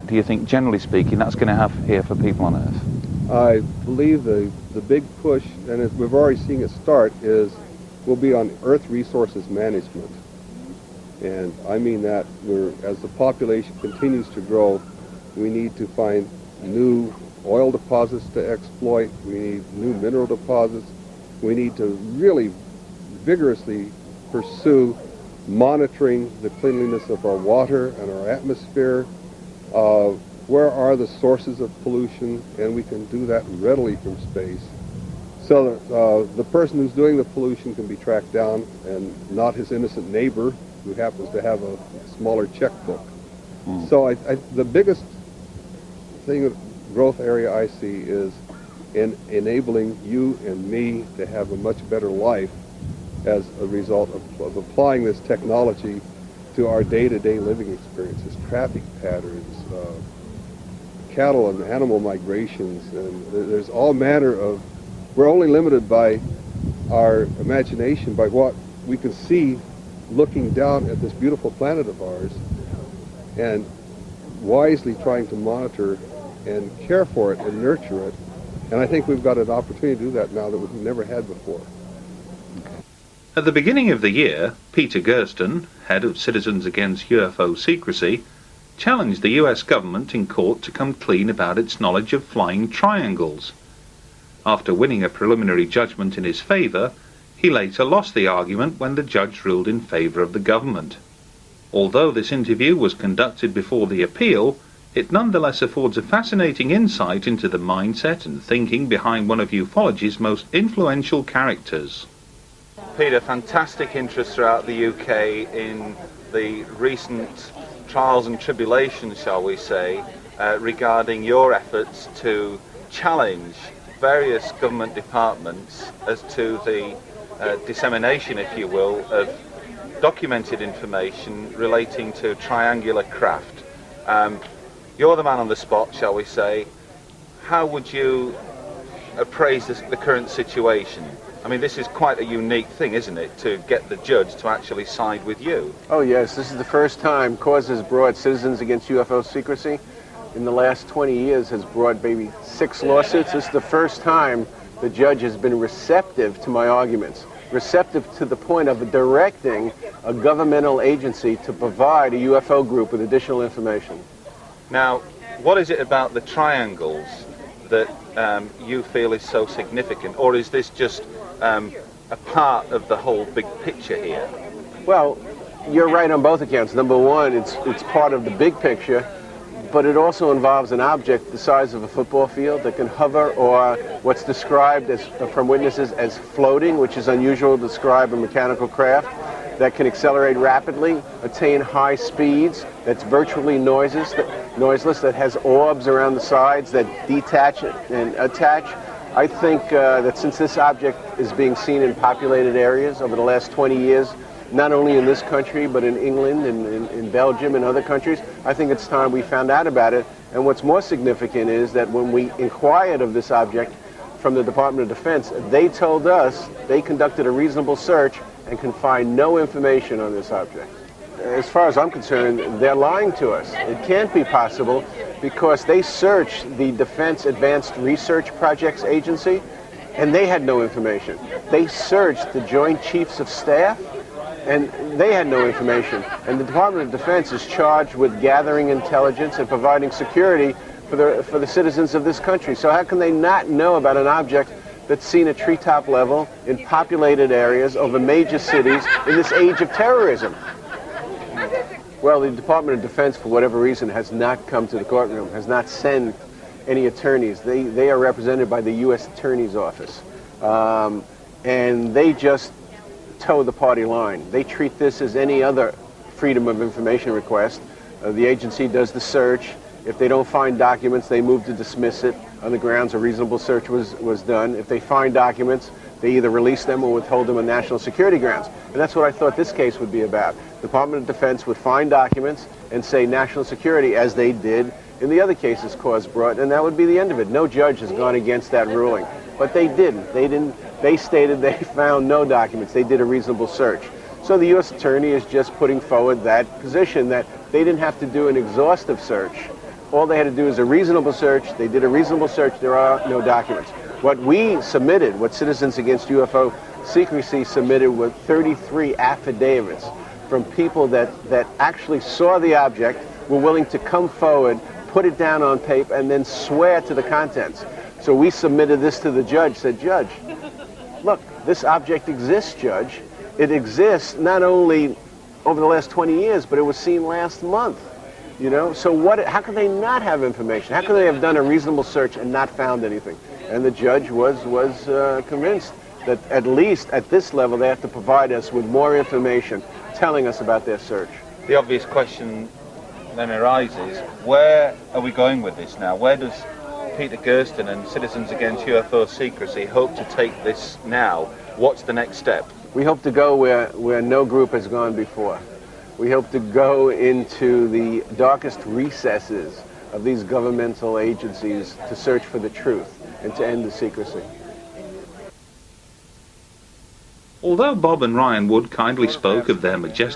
do you think, generally speaking, that's going to have here for people on Earth? I believe the big push, and we've already seen it start, will be on Earth resources management. And I mean that as the population continues to grow, we need to find new oil deposits to exploit. We need new mineral deposits. We need to really vigorously pursue monitoring the cleanliness of our water and our atmosphere. Where are the sources of pollution? And we can do that readily from space. So that the person who's doing the pollution can be tracked down and not his innocent neighbor who happens to have a smaller checkbook. So the biggest growth area I see is in enabling you and me to have a much better life as a result of applying this technology to our day-to-day living experiences, traffic patterns, cattle and animal migrations, and there's all manner of, we're only limited by our imagination, by what we can see looking down at this beautiful planet of ours, and wisely trying to monitor and care for it and nurture it. And I think we've got an opportunity to do that now that we've never had before. At the beginning of the year, Peter Gersten, head of Citizens Against UFO Secrecy, challenged the US government in court to come clean about its knowledge of flying triangles. After winning a preliminary judgment in his favour, he later lost the argument when the judge ruled in favour of the government. Although this interview was conducted before the appeal, it nonetheless affords a fascinating insight into the mindset and thinking behind one of ufology's most influential characters. Peter, fantastic interest throughout the UK in the recent trials and tribulations, shall we say, regarding your efforts to challenge various government departments as to the dissemination, if you will, of documented information relating to triangular craft. You're the man on the spot, shall we say. How would you appraise the current situation? I mean, this is quite a unique thing, isn't it, to get the judge to actually side with you? Oh yes, this is the first time Cause has brought Citizens Against UFO Secrecy. In the last 20 years has brought maybe 6 lawsuits. This is the first time the judge has been receptive to my arguments. Receptive to the point of directing a governmental agency to provide a UFO group with additional information. Now, what is it about the triangles that you feel is so significant, or is this just a part of the whole big picture here? Well, you're right on both accounts. Number one, it's part of the big picture, but it also involves an object the size of a football field that can hover, or what's described as, from witnesses, as floating, which is unusual to describe a mechanical craft, that can accelerate rapidly, attain high speeds, that's virtually noiseless, that has orbs around the sides that detach and attach. I think that since this object is being seen in populated areas over the last 20 years, not only in this country, but in England and in Belgium and other countries, I think it's time we found out about it. And what's more significant is that when we inquired of this object from the Department of Defense, they told us they conducted a reasonable search and can find no information on this object. As far as I'm concerned, they're lying to us. It can't be possible because they searched the Defense Advanced Research Projects Agency and they had no information. They searched the Joint Chiefs of Staff and they had no information. And the Department of Defense is charged with gathering intelligence and providing security for the citizens of this country. So how can they not know about an object that's seen at treetop level in populated areas over major cities in this age of terrorism? Well, the Department of Defense, for whatever reason, has not come to the courtroom, has not sent any attorneys. They are represented by the U.S. Attorney's Office. And they just toe the party line. They treat this as any other Freedom of Information request. The agency does the search. If they don't find documents, they move to dismiss it on the grounds a reasonable search was done. If they find documents, they either release them or withhold them on national security grounds. And that's what I thought this case would be about. The Department of Defense would find documents and say national security, as they did in the other cases Cause brought, and that would be the end of it. No judge has gone against that ruling. But they didn't. They stated they found no documents. They did a reasonable search. So the U.S. Attorney is just putting forward that position that they didn't have to do an exhaustive search all they had to do is a reasonable search. They did a reasonable search. There are no documents. What we submitted, what Citizens Against UFO Secrecy submitted, were 33 affidavits from people that actually saw the object, were willing to come forward, put it down on paper, and then swear to the contents. So we submitted this to the judge, said, Judge, look, this object exists, Judge. It exists not only over the last 20 years, but it was seen last month. You know, so how could they not have information? How could they have done a reasonable search and not found anything? And the judge was convinced that at least at this level they have to provide us with more information telling us about their search. The obvious question then arises, where are we going with this now? Where does Peter Gersten and Citizens Against UFO Secrecy hope to take this now? What's the next step? We hope to go where no group has gone before. We hope to go into the darkest recesses of these governmental agencies to search for the truth and to end the secrecy. Although Bob and Ryan Wood kindly spoke of their majestic